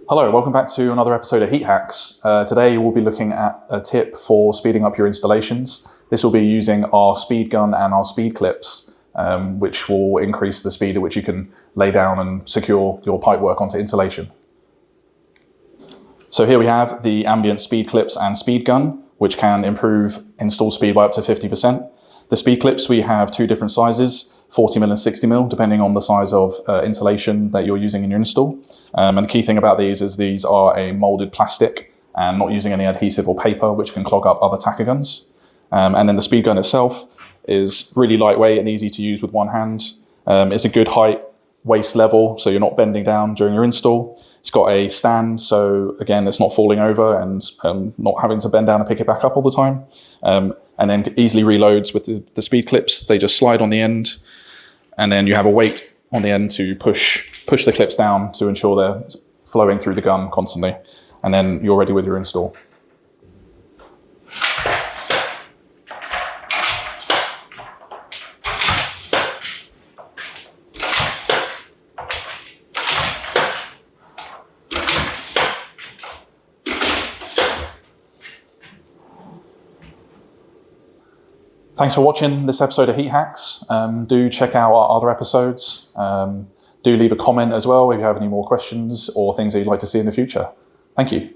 Hello, welcome back to another episode of Heat Hacks. Today we'll be looking at a tip for speeding up your installations. This will be using our SpeedGun and our SpeedClips, which will increase the speed at which you can lay down and secure your pipework onto insulation. So here we have the Ambient SpeedClips and SpeedGun, which can improve install speed by up to 50%. The SpeedClips, we have two different sizes, 40mm and 60mm, depending on the size of insulation that you're using in your install. And the key thing about these is these are a molded plastic and not using any adhesive or paper, which can clog up other tacker guns. And then the SpeedGun itself is really lightweight and easy to use with one hand. It's a good height, waist level, so you're not bending down during your install. It's got a stand, so again, it's not falling over and not having to bend down and pick it back up all the time. And then easily reloads with the SpeedClips. They just slide on the end, and then you have a weight on the end to push the clips down to ensure they're flowing through the gun constantly. And then you're ready with your install. Thanks for watching this episode of Heat Hacks. Do check out our other episodes. Do leave a comment as well if you have any more questions or things that you'd like to see in the future. Thank you.